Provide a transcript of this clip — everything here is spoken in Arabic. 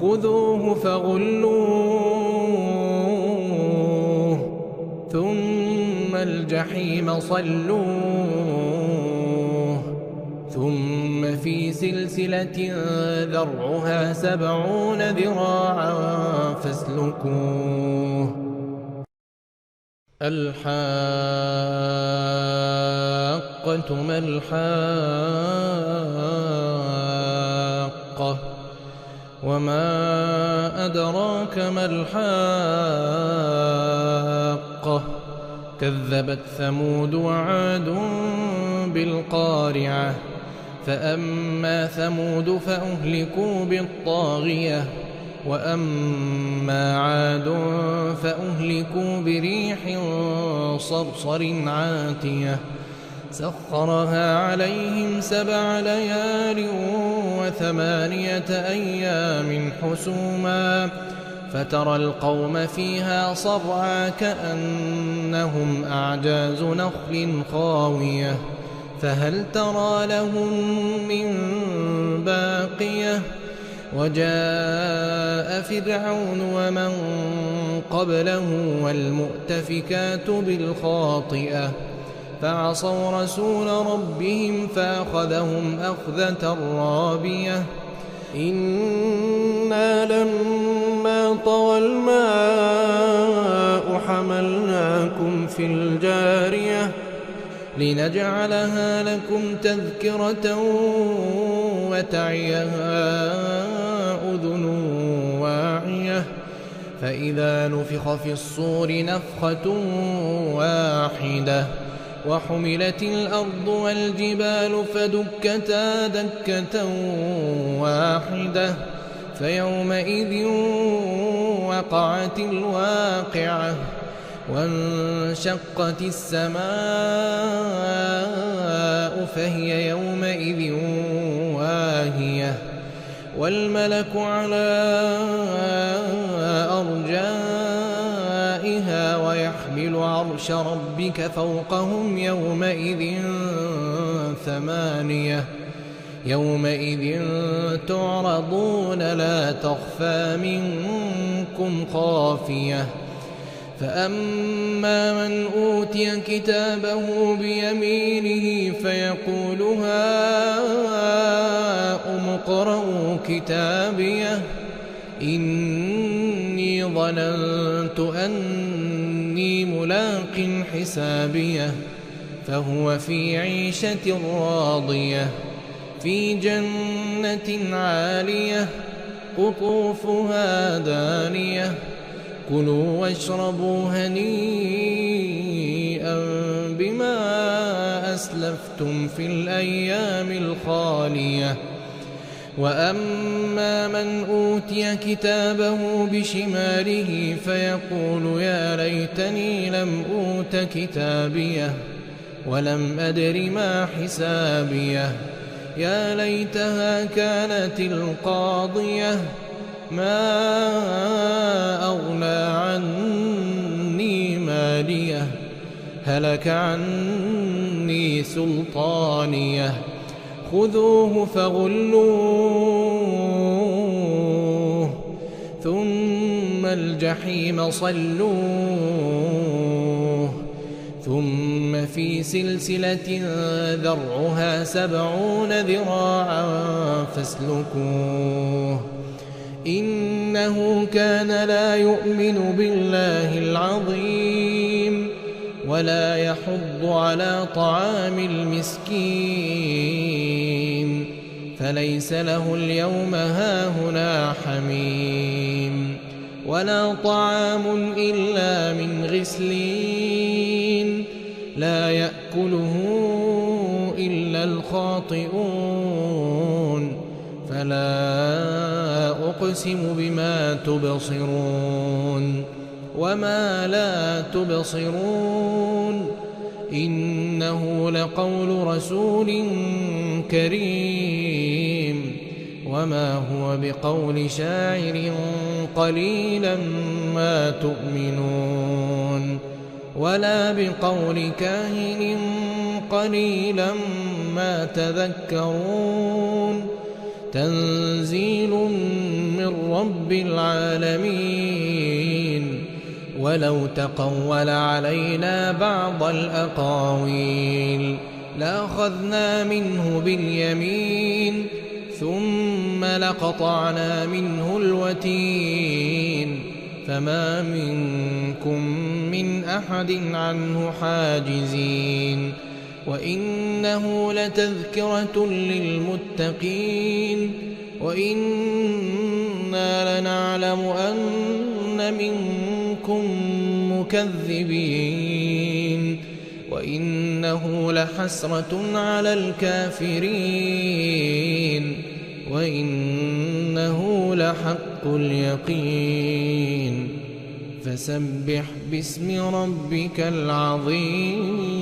خذوه فغلوه ثم الجحيم صلوه ثم في سلسلة ذرعها 70 ذراعا فاسلكوه. الحاقة ما الحاقة وما أدراك ما الحاقة كذبت ثمود وعاد بالقارعة فأما ثمود فأهلكوا بالطاغية وأما عاد فأهلكوا بريح صرصر عاتية سخرها عليهم 7 ليال و8 أيام حسوما فترى القوم فيها صرعى كأنهم أعجاز نخل خاوية فهل ترى لهم من باقية وجاء فرعون ومن قبله والمؤتفكات بالخاطئة فعصوا رسول ربهم فأخذهم أخذة رابية إنا لما طغى الماء حملناكم في الجارية لنجعلها لكم تذكرة وتعيها أذن واعية فإذا نفخ في الصور نفخة واحدة وحملت الأرض والجبال فدكتا دكة واحدة فيومئذ وقعت الواقعة وانشقت السماء فهي يومئذ واهية والملك على أرجائها ويحمل عرش ربك فوقهم يومئذ 8 يومئذ تعرضون لا تخفى منكم خافية فأما من أوتي كتابه بيمينه فيقول هاؤم اقرءوا كتابيه إني ظننت أني ملاق حسابيه فهو في عيشة راضية في جنة عالية قطوفها دانية كلوا واشربوا هنيئا بما أسلفتم في الأيام الخالية وأما من أوتي كتابه بشماله فيقول يا ليتني لم أوت كتابيه ولم أدر ما حسابيه يا ليتها كانت القاضية ما أغنى عني ماليه هلك عني سلطانيه خذوه فغلوه ثم الجحيم صلوه ثم في سلسلة ذرعها 70 ذراعا فاسلكوه إنه كان لا يؤمن بالله العظيم ولا يحض على طعام المسكين فليس له اليوم هاهنا حميم ولا طعام إلا من غسلين لا يأكله إلا الخاطئون فلا أقسم بما تبصرون وما لا تبصرون إنه لقول رسول كريم وما هو بقول شاعر قليلا ما تؤمنون ولا بقول كاهن قليلا ما تذكرون تنزيل من رب العالمين. ولو تقول علينا بعض الأقاويل لأخذنا منه باليمين ثم لقطعنا منه الوتين فما منكم من أحد عنه حاجزين. وإنه لتذكرة للمتقين وإنا لنعلم أن منكم مكذبين وإنه لحسرة على الكافرين وإنه لحق اليقين. فسبح باسم ربك العظيم.